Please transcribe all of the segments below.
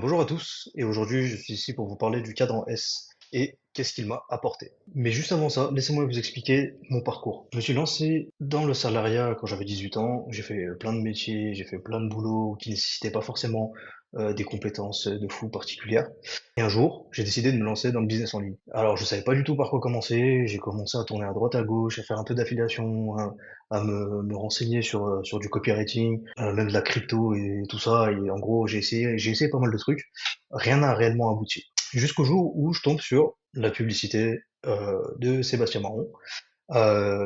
Bonjour à tous, et aujourd'hui je suis ici pour vous parler du cadran S et qu'est-ce qu'il m'a apporté. Mais juste avant ça, laissez-moi vous expliquer mon parcours. Je me suis lancé dans le salariat quand j'avais 18 ans, j'ai fait plein de métiers, j'ai fait plein de boulots qui nécessitaient pas forcément des compétences de fou particulières. Et un jour, j'ai décidé de me lancer dans le business en ligne. Alors je savais pas du tout par quoi commencer, j'ai commencé à tourner à droite à gauche, à faire un peu d'affiliation, à me renseigner sur du copywriting, même de la crypto et tout ça. Et en gros, j'ai essayé pas mal de trucs. Rien n'a réellement abouti. Jusqu'au jour où je tombe sur la publicité de Sébastien Marron,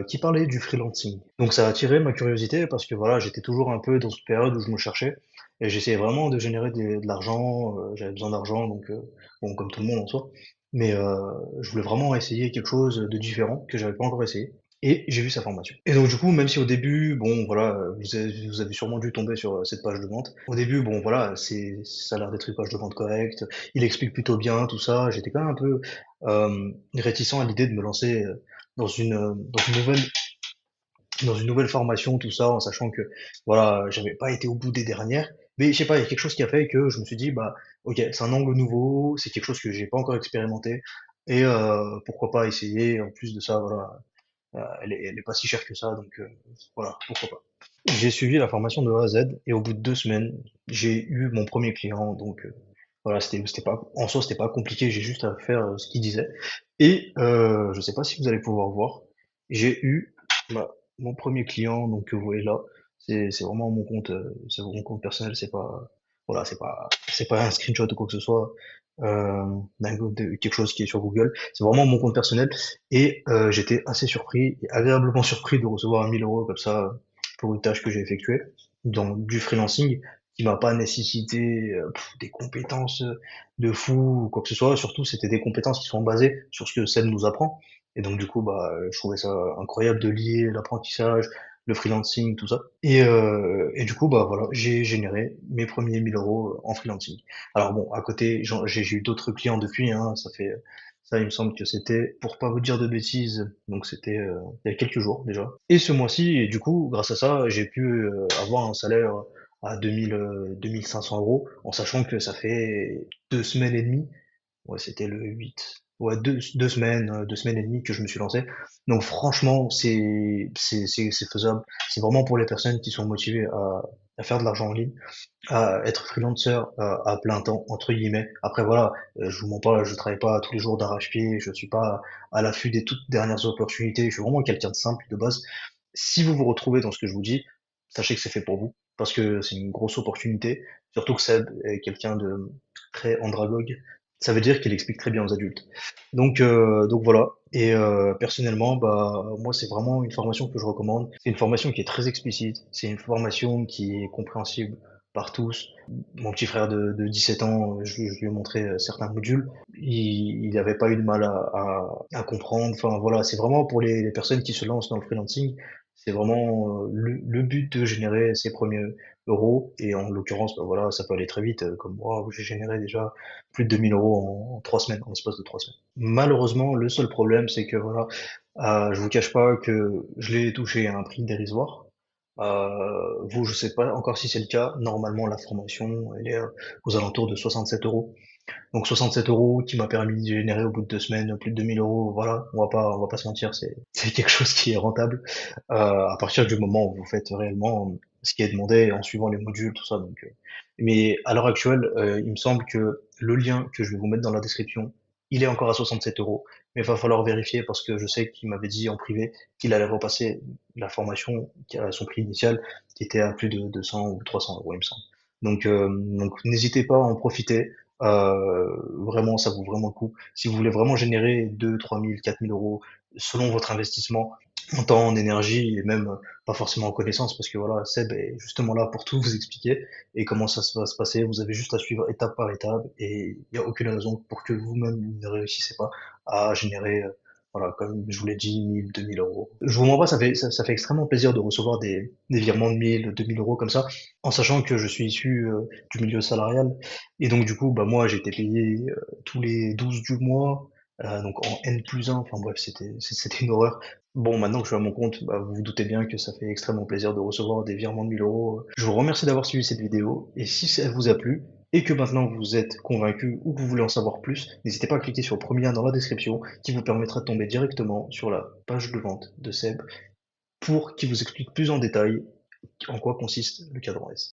qui parlait du freelancing. Donc ça a attiré ma curiosité parce que voilà, j'étais toujours un peu dans cette période où je me cherchais et j'essayais vraiment de générer de l'argent. J'avais besoin d'argent, donc bon, comme tout le monde en soi. Mais je voulais vraiment essayer quelque chose de différent que j'avais pas encore essayé. Et j'ai vu sa formation. Et donc du coup, même si au début, bon voilà, vous avez sûrement dû tomber sur cette page de vente. Au début, bon voilà, ça a l'air d'être une page de vente correcte. Il explique plutôt bien tout ça. J'étais quand même un peu réticent à l'idée de me lancer dans une nouvelle formation, tout ça, en sachant que voilà, j'avais pas été au bout des dernières. Mais je sais pas, il y a quelque chose qui a fait que je me suis dit, bah, ok, c'est un angle nouveau, c'est quelque chose que j'ai pas encore expérimenté, et pourquoi pas essayer. En plus de ça, voilà, elle est pas si chère que ça, donc voilà, pourquoi pas. J'ai suivi la formation de A à Z, et au bout de 2 semaines, j'ai eu mon premier client, donc voilà, c'était pas, en soi, c'était pas compliqué, j'ai juste à faire ce qu'il disait. Et je sais pas si vous allez pouvoir voir, j'ai eu mon premier client, donc que vous voyez là. C'est vraiment mon compte, c'est mon compte personnel, c'est pas, voilà, c'est pas un screenshot ou quoi que ce soit, de quelque chose qui est sur Google. C'est vraiment mon compte personnel. Et j'étais assez surpris, et agréablement surpris de recevoir 1 000 € comme ça pour une tâche que j'ai effectuée dans du freelancing qui m'a pas nécessité des compétences de fou ou quoi que ce soit. Surtout, c'était des compétences qui sont basées sur ce que Seb nous apprend. Et donc, du coup, bah, je trouvais ça incroyable de lier l'apprentissage, le freelancing, tout ça. Et du coup, bah voilà, j'ai généré mes premiers 1 000 € en freelancing. Alors bon, à côté, j'ai eu d'autres clients depuis, hein, ça, il me semble que c'était, pour pas vous dire de bêtises, donc c'était il y a quelques jours déjà. Et ce mois-ci, et du coup, grâce à ça, j'ai pu avoir un salaire à 2 500 € en sachant que ça fait 2 semaines et demie. Ouais, c'était le 8. Ouais, 2 semaines, 2 semaines et demie que je me suis lancé. Donc franchement, c'est faisable. C'est vraiment pour les personnes qui sont motivées à faire de l'argent en ligne, à être freelancer à plein temps, entre guillemets. Après voilà, je vous mens pas, je travaille pas tous les jours d'arrache-pied, je suis pas à l'affût des toutes dernières opportunités. Je suis vraiment quelqu'un de simple de base. Si vous vous retrouvez dans ce que je vous dis, sachez que c'est fait pour vous, parce que c'est une grosse opportunité. Surtout que Seb est quelqu'un de très andragogue. Ça veut dire qu'il explique très bien aux adultes. Donc voilà. Et personnellement, bah moi c'est vraiment une formation que je recommande. C'est une formation qui est très explicite. C'est une formation qui est compréhensible par tous. Mon petit frère de 17 ans, je lui ai montré certains modules. Il n'avait pas eu de mal à comprendre. Enfin voilà, c'est vraiment pour les personnes qui se lancent dans le freelancing. C'est vraiment le but de générer ses premiers euros. Et en l'occurrence, bah voilà, ça peut aller très vite. Comme moi, où j'ai généré déjà plus de 2 000 € en 3 semaines, en l'espace de 3 semaines. Malheureusement, le seul problème, c'est que voilà, je vous cache pas que je l'ai touché à un prix dérisoire. Vous, je sais pas encore si c'est le cas. Normalement, la formation, elle est aux alentours de 67 euros. Donc 67 € qui m'a permis de générer au bout de 2 semaines plus de 2 000 €. Voilà, on va pas se mentir, c'est quelque chose qui est rentable à partir du moment où vous faites réellement ce qui est demandé en suivant les modules, tout ça. Donc, mais à l'heure actuelle, il me semble que le lien que je vais vous mettre dans la description, il est encore à 67 €. Mais il va falloir vérifier parce que je sais qu'il m'avait dit en privé qu'il allait repasser la formation qui a son prix initial, qui était à plus de 200 ou 300 €, il me semble. Donc n'hésitez pas à en profiter. Vraiment, ça vaut vraiment le coup. Si vous voulez vraiment générer 2 3 000 4 000 € selon votre investissement en temps, en énergie et même pas forcément en connaissance, parce que voilà, Seb est justement là pour tout vous expliquer et comment ça va se passer. Vous avez juste à suivre étape par étape et il n'y a aucune raison pour que vous-même ne réussissez pas à générer, voilà, comme je vous l'ai dit, 1 000 2 000 €. Je vous mens pas, ça fait extrêmement plaisir de recevoir des virements de 1 000 2 000 € comme ça, en sachant que je suis issu du milieu salarial. Et donc du coup, bah moi j'ai été payé tous les 12 du mois, donc en N+1, enfin bref, c'était une horreur. Bon, maintenant que je suis à mon compte, bah, vous vous doutez bien que ça fait extrêmement plaisir de recevoir des virements de 1 000 €. Je vous remercie d'avoir suivi cette vidéo, et si ça vous a plu, et que maintenant vous êtes convaincu ou que vous voulez en savoir plus, n'hésitez pas à cliquer sur le premier lien dans la description qui vous permettra de tomber directement sur la page de vente de Seb pour qu'il vous explique plus en détail en quoi consiste le cadran S.